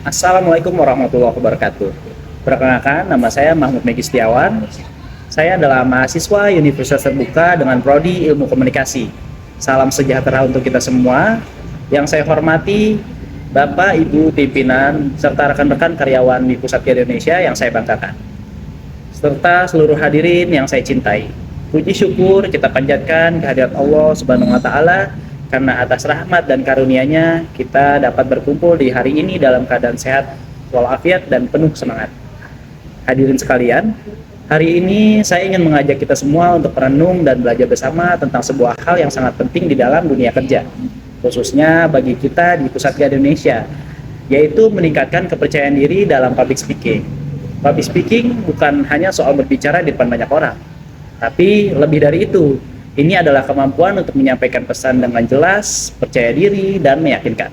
Assalamualaikum warahmatullahi wabarakatuh. Perkenalkan, nama saya Mahmud Megi Setiawan. Saya adalah mahasiswa Universitas Terbuka dengan Prodi Ilmu Komunikasi. Salam sejahtera untuk kita semua. Yang saya hormati Bapak, Ibu, pimpinan, serta rekan-rekan karyawan di Pusat Gada Indonesia yang saya banggakan, serta seluruh hadirin yang saya cintai. Puji syukur kita panjatkan kehadirat Allah Subhanahu wa Ta'ala, karena atas rahmat dan karunia-Nya kita dapat berkumpul di hari ini dalam keadaan sehat walafiat dan penuh semangat. Hadirin sekalian, hari ini saya ingin mengajak kita semua untuk merenung dan belajar bersama tentang sebuah hal yang sangat penting di dalam dunia kerja, khususnya bagi kita di Pusat Gada Indonesia, yaitu meningkatkan kepercayaan diri dalam public speaking. Public speaking bukan hanya soal berbicara di depan banyak orang, tapi lebih dari itu. Ini adalah kemampuan untuk menyampaikan pesan dengan jelas, percaya diri, dan meyakinkan.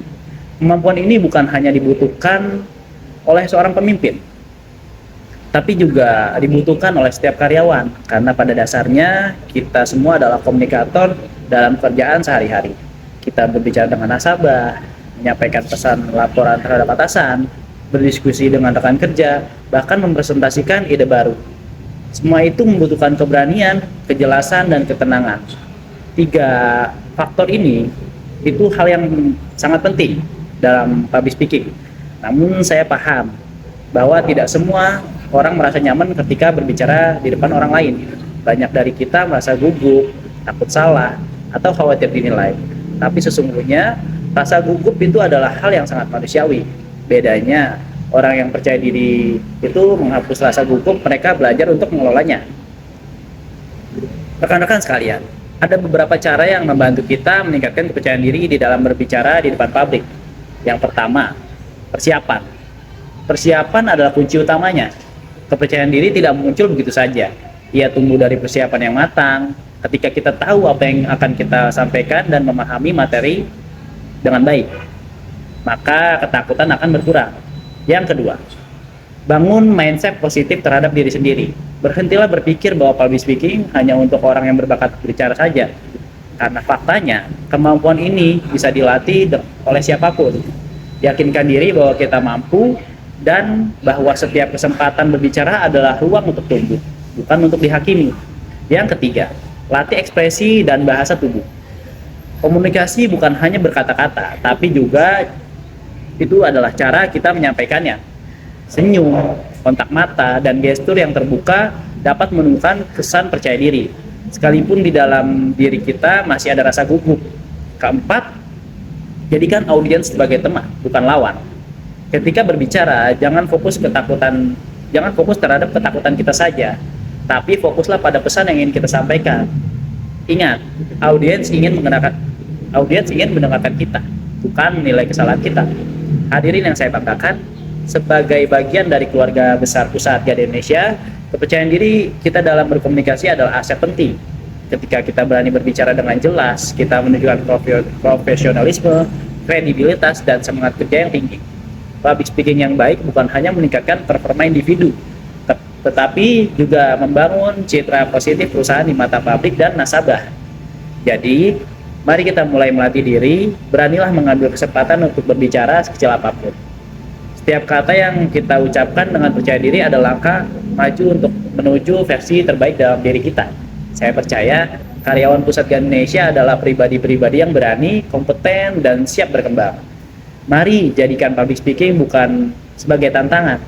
Kemampuan ini bukan hanya dibutuhkan oleh seorang pemimpin, tapi juga dibutuhkan oleh setiap karyawan, karena pada dasarnya kita semua adalah komunikator dalam kerjaan sehari-hari. Kita berbicara dengan nasabah, menyampaikan pesan laporan terhadap atasan, berdiskusi dengan rekan kerja, bahkan mempresentasikan ide baru. Semua itu membutuhkan keberanian, kejelasan, dan ketenangan. Tiga faktor ini itu hal yang sangat penting dalam public speaking. Namun saya paham bahwa tidak semua orang merasa nyaman ketika berbicara di depan orang lain. Banyak dari kita merasa gugup, takut salah, atau khawatir dinilai. Tapi sesungguhnya rasa gugup itu adalah hal yang sangat manusiawi. Bedanya, orang yang percaya diri itu menghapus rasa gugup, mereka belajar untuk mengelolanya. Rekan-rekan sekalian, ada beberapa cara yang membantu kita meningkatkan kepercayaan diri di dalam berbicara di depan publik. Yang pertama, persiapan. Persiapan adalah kunci utamanya. Kepercayaan diri tidak muncul begitu saja. Ia tumbuh dari persiapan yang matang. Ketika kita tahu apa yang akan kita sampaikan dan memahami materi dengan baik, maka ketakutan akan berkurang. Yang kedua, bangun mindset positif terhadap diri sendiri. Berhentilah berpikir bahwa public speaking hanya untuk orang yang berbakat berbicara saja. Karena faktanya, kemampuan ini bisa dilatih oleh siapapun. Yakinkan diri bahwa kita mampu dan bahwa setiap kesempatan berbicara adalah ruang untuk tumbuh, bukan untuk dihakimi. Yang ketiga, latih ekspresi dan bahasa tubuh. Komunikasi bukan hanya berkata-kata, tapi juga itu adalah cara kita menyampaikannya. Senyum, kontak mata, dan gestur yang terbuka dapat menunjukkan kesan percaya diri, sekalipun di dalam diri kita masih ada rasa gugup. Keempat, jadikan audiens sebagai teman, bukan lawan. Ketika berbicara, jangan fokus terhadap ketakutan kita saja, tapi fokuslah pada pesan yang ingin kita sampaikan. Ingat, audiens ingin mendengarkan kita, bukan menilai kesalahan kita. Hadirin yang saya banggakan, sebagai bagian dari keluarga besar Pusat Gada Indonesia, kepercayaan diri kita dalam berkomunikasi adalah aset penting. Ketika kita berani berbicara dengan jelas, kita menunjukkan profesionalisme, kredibilitas, dan semangat kerja yang tinggi. Public speaking yang baik bukan hanya meningkatkan performa individu, tetapi juga membangun citra positif perusahaan di mata publik dan nasabah. Jadi, mari kita mulai melatih diri, beranilah mengambil kesempatan untuk berbicara sekecil apapun. Setiap kata yang kita ucapkan dengan percaya diri adalah langkah maju untuk menuju versi terbaik dalam diri kita. Saya percaya karyawan Pusat Gada Indonesia adalah pribadi-pribadi yang berani, kompeten, dan siap berkembang. Mari jadikan public speaking bukan sebagai tantangan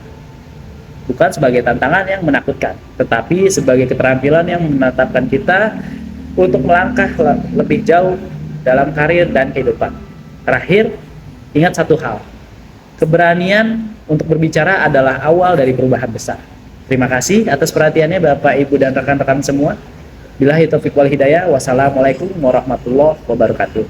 yang menakutkan, tetapi sebagai keterampilan yang menetapkan kita untuk melangkah lebih jauh dalam karir dan kehidupan. Terakhir, ingat satu hal, keberanian untuk berbicara adalah awal dari perubahan besar. Terima kasih atas perhatiannya Bapak, Ibu, dan rekan-rekan semua. Billahi taufiq wal hidayah. Wassalamualaikum warahmatullahi wabarakatuh.